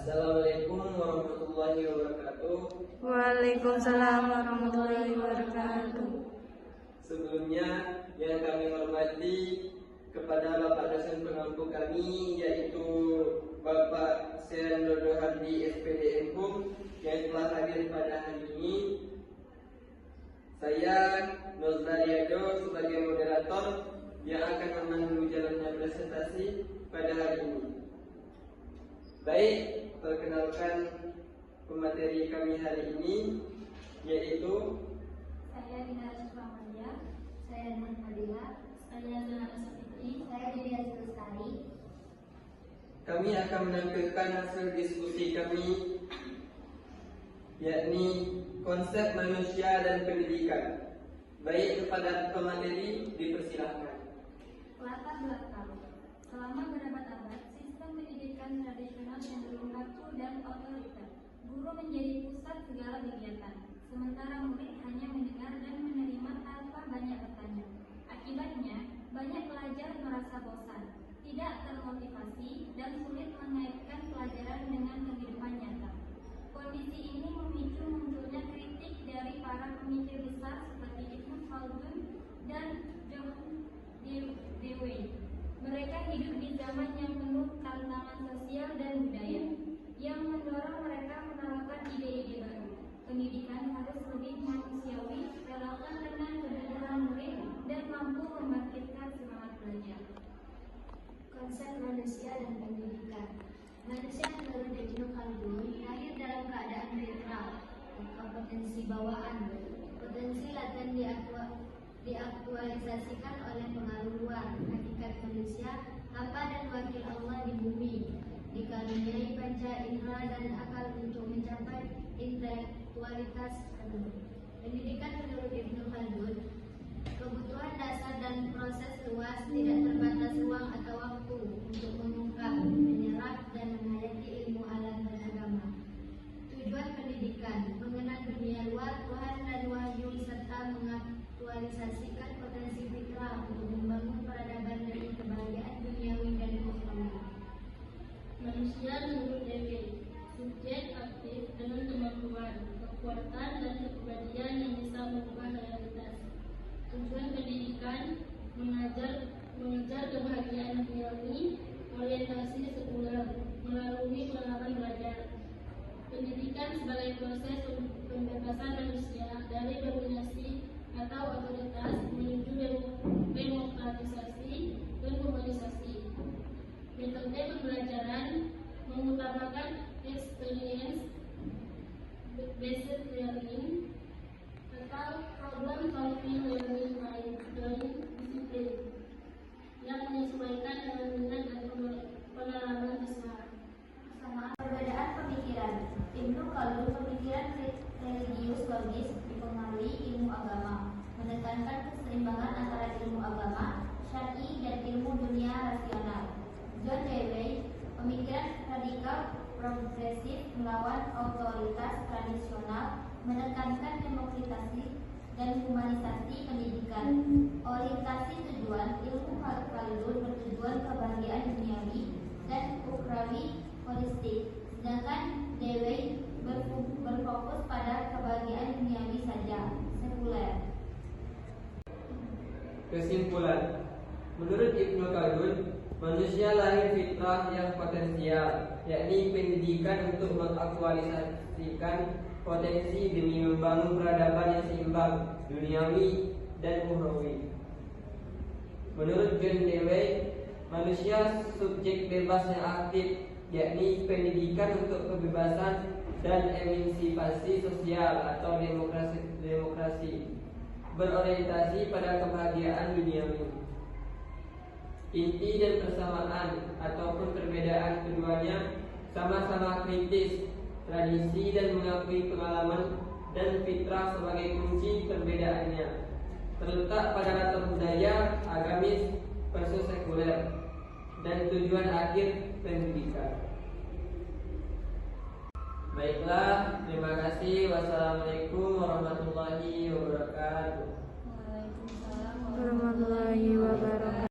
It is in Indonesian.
Assalamualaikum warahmatullahi wabarakatuh. Waalaikumsalam warahmatullahi wabarakatuh. Sebelumnya yang kami hormati kepada Bapak dosen pengampu kami, yaitu Bapak Sen Dodo Hardi SPD MHUM yang telah hadir pada hari ini. Saya Nozla Riado sebagai moderator yang akan memandu jalannya presentasi pada hari ini. Baik, perkenalkan pemateri kami hari ini, yaitu saya Dina Sukamania, saya Nur Fadila, saya Zana Safitri, saya Dewi Lestari. Kami akan menampilkan hasil diskusi kami, yakni konsep manusia dan pendidikan. Baik, kepada pemateri dipersilahkan. Latar belakang. Selama berabad-abad, sistem pendidikan tradisional cenderung kaku dan otoriter. Guru menjadi pusat segala kegiatan, sementara murid hanya mendengar dan menerima tanpa banyak bertanya. Akibatnya, banyak pelajar merasa bosan, tidak termotivasi, dan sulit mengaitkan pelajaran dengan kehidupan nyata. Kondisi ini memicu munculnya kritik dari para pemikir besar seperti Ibnu Khaldun dan John Dewey. Mereka hidup di zaman yang penuh tantangan sosial dan budaya, yang mendorong mereka menawarkan ide-ide baru. Pendidikan harus lebih manusiawi, relevan dengan kebutuhan murid, dan mampu membangkitkan semangat belajar. Konsep manusia dan pendidikan. Manusia menurut Ibnu Khaldun lahir dalam keadaan netral, tanpa potensi bawaan. Potensi laten diaktualisasikan oleh pengaruh luar. Hakikat manusia, hamba dan wakil Allah di bumi, dikaruniai panca indera dan akal untuk mencapai intelektualitas penuh. Pendidikan menurut Ibnu Khaldun, kebutuhan dasar dan proses luas, tidak terbatas ruang atau waktu untuk mengungkap, menyerap, dan menghayati ilmu alam dan agama. Tujuan pendidikan, mengenal dunia luar, Tuhan dan wahyu, serta mengaktualisasikan potensi fitrah untuk membangun peradaban dan kebahagiaan duniawi dan ukhrawi. Manusia menurut Dewey, subjek aktif dengan kemampuan, kekuatan, dan kepribadian yang bisa mengubah realitas. Tujuan pendidikan, mengejar kebahagiaan duniawi, orientasi sekuler, melalui pengalaman belajar. Pendidikan sebagai proses pembebasan manusia dari dominasi atau otoritas menuju demokratisasi dan humanisasi. Metode pembelajaran mengutamakan experience based learning atau problem solving learning by doing disiplin yang menyesuaikan dengan minat dan pengalaman siswa. Perbedaan pemikiran. Ibnu Khaldun pemikiran religius logis dipengaruhi ilmu agama, menekankan keseimbangan antara ilmu agama, syar'i, dan ilmu dunia rasional. John Dewey pemikiran radikal progresif melawan otoritas tradisional, menekankan demokratisasi dan humanisasi pendidikan. Orientasi tujuan ilmu Khaldun bertujuan kebahagiaan duniawi dan ukhrawi holistik, sedangkan Dewey berfokus pada kebahagiaan duniawi saja, sekuler. Kesimpulan, menurut Ibnu Khaldun, manusia lahir fitrah yang potensial, yakni pendidikan untuk mengaktualisasikan potensi demi membangun peradaban yang seimbang, duniawi dan ukhrawi. Menurut John Dewey, manusia subjek bebas yang aktif, yakni pendidikan untuk kebebasan dan emansipasi sosial atau demokrasi, berorientasi pada kebahagiaan duniawi. Inti dan persamaan ataupun perbedaan keduanya sama-sama kritis, tradisi dan mengakui pengalaman dan fitrah sebagai kunci perbedaannya, terletak pada latar budaya, agamis versus sekuler, dan tujuan akhir pendidikan. Baiklah, terima kasih. Wassalamualaikum warahmatullahi wabarakatuh. Waalaikumsalam warahmatullahi wabarakatuh.